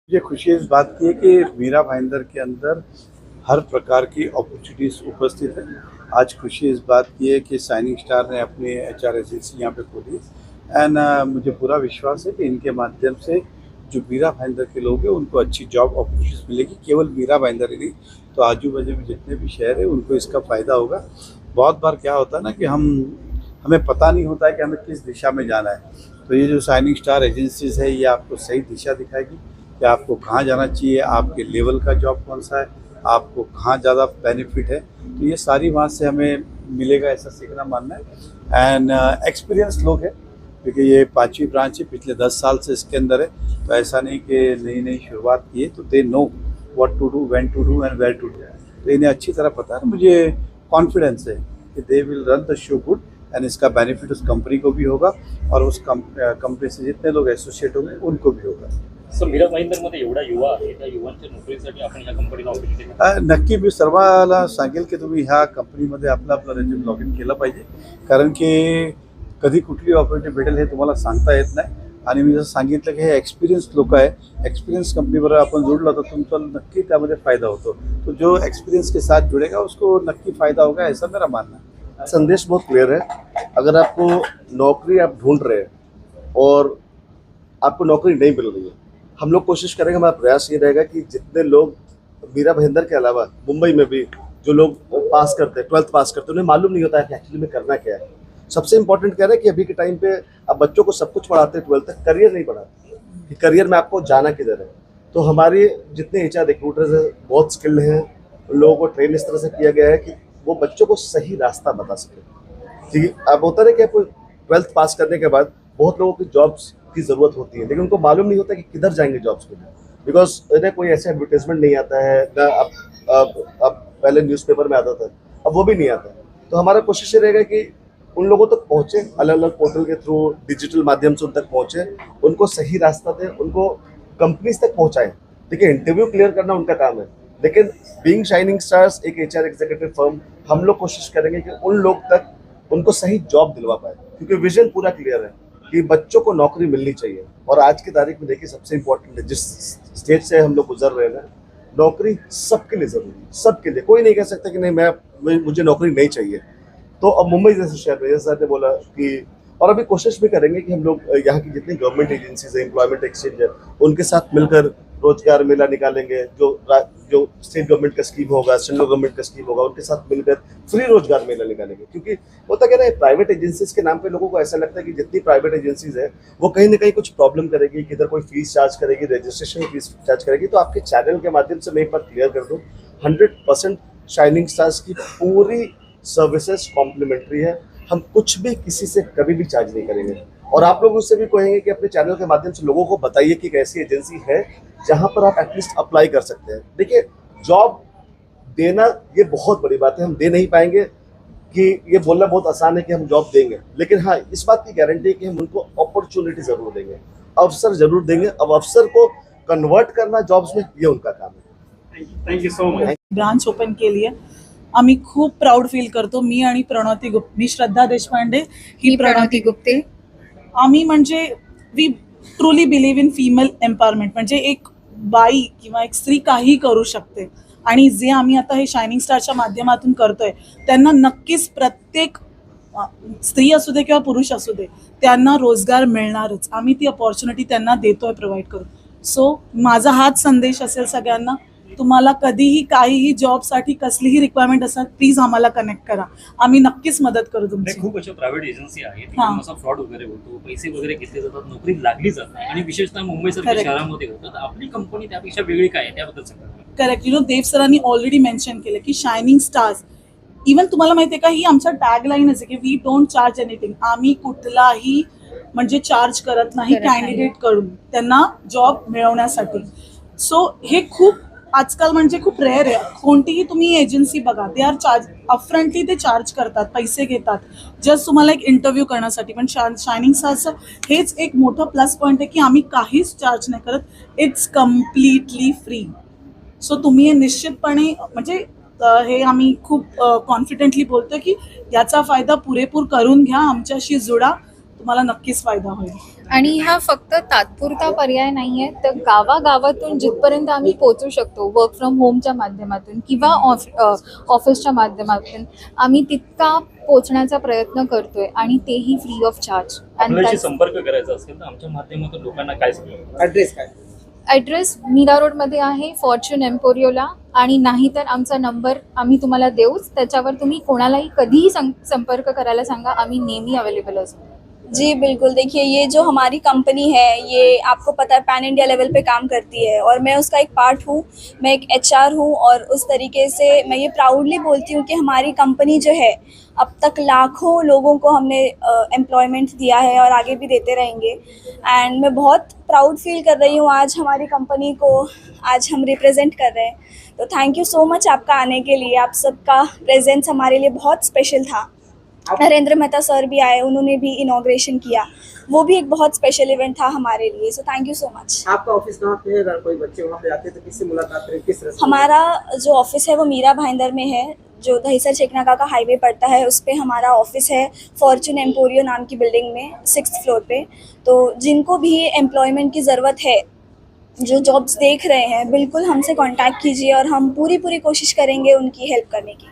मुझे खुशी इस बात की है कि मीरा भाईंदर के अंदर हर प्रकार की अपॉर्चुनिटीज़ उपस्थित है। आज खुशी इस बात की है कि शाइनिंग स्टार ने अपनी एचआर एजेंसी यहाँ पे खोली एंड मुझे पूरा विश्वास है कि इनके माध्यम से जो मीरा भाईंदर के लोग हैं उनको अच्छी जॉब अपॉर्चुनिटीज़ मिलेगी। केवल मीरा भाईंदर ही नहीं, तो आजू बाजू में जितने भी शहर हैं उनको इसका फ़ायदा होगा। बहुत बार क्या होता है ना कि हमें पता नहीं होता है कि हमें किस दिशा में जाना है, तो ये जो शाइनिंग स्टार एजेंसीज है ये आपको सही दिशा दिखाएगी कि आपको कहाँ जाना चाहिए, आपके लेवल का जॉब कौन सा है, आपको कहाँ ज़्यादा बेनिफिट है। तो ये सारी वहाँ से हमें मिलेगा, ऐसा सीखना मानना है। एंड एक्सपीरियंस लोग हैं, क्योंकि ये 5वीं ब्रांच है, पिछले 10 साल से इसके अंदर है। तो ऐसा नहीं कि नई नई शुरुआत की है, तो they know what to do, when to do and where to do. तो इन्हें अच्छी तरह पता है। मुझे कॉन्फिडेंस है कि they will run the show good and इसका बेनिफिट उस कंपनी को भी होगा और उस कंपनी से जितने लोग एसोसिएट होंगे उनको भी होगा। सर, मीरा भाईंदरमध्ये एवढा युवा आहे, त्या युवांच्या नोकरीसाठी आपण ह्या कंपनीला ऑपॉर्च्युनिटी नक्की मी सर्वाला सांगेल की तुम्ही ह्या कंपनीमध्ये आपला रेझ्यूम लॉग इन केलं पाहिजे, कारण की कधी कुठली ऑपॉर्च्युनिटी भेटेल हे तुम्हाला सांगता येत नाही। आणि मी जसं सांगितलं की हे एक्सपिरियन्स लोक आहे, एक्सपिरियंस कंपनीबरोबर आपण जोडलं तर तुमचा नक्की त्यामध्ये फायदा होतो। तो जो एक्सपीरियंस के साथ जुड़ेगा उसको नक्की फायदा होगा, ऐसा मेरा मानना है। संदेश बहुत क्लियर है। अगर आपको नौकरी आप ढूंढ रहे हैं और आपको नौकरी नहीं मिल रही है, हम लोग कोशिश करेंगे, हमारा प्रयास ये रहेगा कि जितने लोग मीरा भाईंदर के अलावा मुंबई में भी जो लोग पास करते हैं, 12th पास करते हैं, उन्हें मालूम नहीं होता है कि एक्चुअली में करना क्या है। सबसे इंपॉर्टेंट क्या है कि अभी के टाइम पे आप बच्चों को सब कुछ पढ़ाते हैं 12th तक, करियर नहीं पढ़ाते कि करियर में आपको जाना किधर है। तो हमारे जितने एचआर रिक्रूटर्स हैं बहुत स्किल्ड हैं, उन लोगों को ट्रेन इस तरह से किया गया है कि वो बच्चों को सही रास्ता बता सके। ठीक है, अब होता है कि आपको 12th पास करने के बाद बहुत लोगों की जॉब्स की ज़रूरत होती है, लेकिन उनको मालूम नहीं होता कि किधर जाएंगे जॉब्स के लिए, बिकॉज इन्हें कोई ऐसे एडवर्टाइजमेंट नहीं आता है ना। अब पहले न्यूज़पेपर में आता था, अब वो भी नहीं आता है। तो हमारा कोशिश ये रहेगा कि उन लोगों तक पहुँचे, अलग अलग पोर्टल के थ्रू, डिजिटल माध्यम से उन तक पहुँचे, उनको सही रास्ता दें, उनको कंपनीज तक पहुँचाएं। देखिए, इंटरव्यू क्लियर करना उनका काम है, लेकिन बीइंग शाइनिंग स्टार्स एक एचआर एग्जीक्यूटिव फर्म, हम लोग कोशिश करेंगे कि उन लोग तक उनको सही जॉब दिलवा पाए, क्योंकि विजन पूरा क्लियर है कि बच्चों को नौकरी मिलनी चाहिए। और आज की तारीख में देखिए, सबसे इंपॉर्टेंट है, जिस स्टेज से हम लोग गुजर रहे हैं, नौकरी सबके लिए जरूरी है, सबके लिए। कोई नहीं कह सकता कि नहीं मुझे नौकरी नहीं चाहिए। तो अब मुंबई जैसे शहर में, जैसे सर ने बोला कि, और अभी कोशिश भी करेंगे कि हम लोग यहाँ की जितनी गवर्नमेंट एजेंसीज है, एम्प्लॉयमेंट एक्सचेंज है, उनके साथ मिलकर रोजगार मेला निकालेंगे। जो स्टेट गवर्नमेंट का स्कीम होगा, सेंट्रल गवर्नमेंट का स्कीम होगा, उनके साथ मिलकर फ्री रोजगार मेला निकालेंगे। क्योंकि होता क्या ना, प्राइवेट एजेंसीज के नाम पे लोगों को ऐसा लगता है कि जितनी प्राइवेट एजेंसीज है वो कहीं ना कहीं कुछ प्रॉब्लम करेगी, किधर कोई फीस चार्ज करेगी, रजिस्ट्रेशन फीस चार्ज करेगी। तो आपके चैनल के माध्यम से मैं एक बार क्लियर कर दूँ, 100% शाइनिंग स्टार्स की पूरी सर्विसेज कॉम्प्लीमेंट्री है। हम कुछ भी किसी से कभी भी चार्ज नहीं करेंगे। और आप लोग उससे भी कहेंगे कि अपने चैनल के माध्यम से लोगों को बताइए कि एक ऐसी एजेंसी है जहां पर आप एटलीस्ट अप्लाई कर सकते हैं। देखिए, जॉब देना ये बहुत बड़ी बात है, हम दे नहीं पाएंगे। कि ये बोलना बहुत आसान है कि हम जॉब देंगे, लेकिन हाँ, इस बात की गारंटी है कि हम उनको अपॉर्चुनिटी जरूर देंगे, अवसर जरूर देंगे। अब अवसर को कन्वर्ट करना जॉब्स में, ये उनका काम है। Thank you so much. Branch open केली आहे। आम्ही खूप प्राऊड फील करतो, मी आणि प्रणवती गुप्ते, मी श्रद्धा देशपांडे, ही प्रणवती गुप्ते। आम्ही म्हणजे we truly believe in female empowerment, म्हणजे एक बाई किंवा एक स्त्री काही करू शकते। आणि जे आम्ही आता हे शायनिंग स्टारच्या माध्यमातून करतोय, त्यांना नक्कीच प्रत्येक स्त्री असू दे किंवा पुरुष असू दे, त्यांना रोजगार मिळणारच। आम्ही ती अपॉर्च्युनिटी त्यांना देतोय, प्रोव्हाइड करू। सो माझा हाच संदेश असेल सगळ्यांना, तुम्हाला कधीही काहीही जॉबसाठी कसलीही रिक्वायरमेंट असेल, प्लीज आम्हाला कनेक्ट करा, आम्ही नक्कीच मदत करू तुमची। खूप अशा प्रायव्हेट एजन्सी आहेत, तिकडून असा फ्रॉड वगैरे होतो, पैसे वगैरे घेतले जातात, नोकरी लागली जाते, आणि विशेषतः मुंबईसारख्या Correct. शहरामध्ये होतं। तर आपली कंपनी त्यापेक्षा वेगळी काय आहे त्याबद्दल सांगा। करेक्ट, देव सरांनी ऑलरेडी मेन्शन केलं की शायनिंग स्टार्स, इवन तुम्हाला माहिती आहे का, ही आमचा टॅगलाईनच आहे की वी डोंट चार्ज एनिथिंग। आम्ही कुठलाही म्हणजे चार्ज करत नाही कॅन्डिडेट कडून त्यांना जॉब मिळवण्यासाठी। सो हे खूप आजकाल म्हणजे खूप रेअर आहे। कोणतीही तुम्ही एजन्सी बघा, दे आर चार्ज अपफ्रंटली, ते चार्ज करतात, पैसे घेतात जस्ट तुम्हाला एक इंटरव्ह्यू करण्यासाठी। पण शायनिंग स्टारचं हेच एक मोठं प्लस पॉईंट आहे की आम्ही काहीच चार्ज नाही करत, इट्स कम्प्लिटली फ्री। सो तुम्ही हे निश्चितपणे म्हणजे हे आम्ही खूप कॉन्फिडेंटली बोलतोय की याचा फायदा पुरेपूर करून घ्या, आमच्याशी जुडा, तुम्हाला नक्कीच फायदा होईल. आणि हा फक्त तात्पुरता पर्याय नाही आहे, तर गावागावातून जिथपर्यंत आम्ही पोहोचू शकतो वर्क फ्रॉम होमच्या माध्यमातून किंवा ऑफिसच्या माध्यमातून आम्ही तितका पोहोचण्याचा प्रयत्न करतोय आणि तेही फ्री ऑफ चार्ज. आपल्याशी संपर्क करायचा असेल तर आमच्या माध्यमातून लोकांना काय सांगू? ॲड्रेस काय? ॲड्रेस मीरा रोडमध्ये आहे फॉर्च्यून एम्पोरियोला, आणि नाही तर आमचा नंबर आम्ही तुम्हाला देऊच, त्याच्यावर तुम्ही कोणालाही कधीही संपर्क करायला सांगा, आम्ही नेहमी अवेलेबल असतो. जी बिल्कुल, देखिए ये जो हमारी कंपनी है ये आपको पता है पैन इंडिया लेवल पे काम करती है और मैं उसका एक पार्ट हूँ. मैं एक HR हूँ और उस तरीके से मैं ये प्राउडली बोलती हूँ कि हमारी कंपनी जो है अब तक लाखों लोगों को हमने एम्प्लॉयमेंट दिया है और आगे भी देते रहेंगे. एंड मैं बहुत प्राउड फील कर रही हूँ आज हमारी कंपनी को आज हम रिप्रेजेंट कर रहे हैं. तो थैंक यू सो मच आपका आने के लिए. आप सबका प्रेजेंस हमारे लिए बहुत स्पेशल था. नरेंद्र मेहता सर भी आए, उन्होंने भी इनॉग्रेशन किया, वो भी एक बहुत स्पेशल इवेंट था हमारे लिए. So thank you so much. आपका ऑफिस कहाँ पे है? अगर कोई बच्चे वहाँ पे आते हैं तो किससे मुलाकात करें, किस तरह से? हमारा जो ऑफिस है वो मीरा भाईंदर में है, जो दहीसर चेकनाका का हाईवे पड़ता है उस पे हमारा ऑफिस है, फॉर्च्यून एम्पोरियो नाम की बिल्डिंग में 6th फ्लोर पे. तो जिनको भी एम्प्लॉयमेंट की ज़रूरत है, जो जॉब्स देख रहे हैं, बिल्कुल हमसे कांटेक्ट कीजिए और हम पूरी कोशिश करेंगे उनकी हेल्प करने की.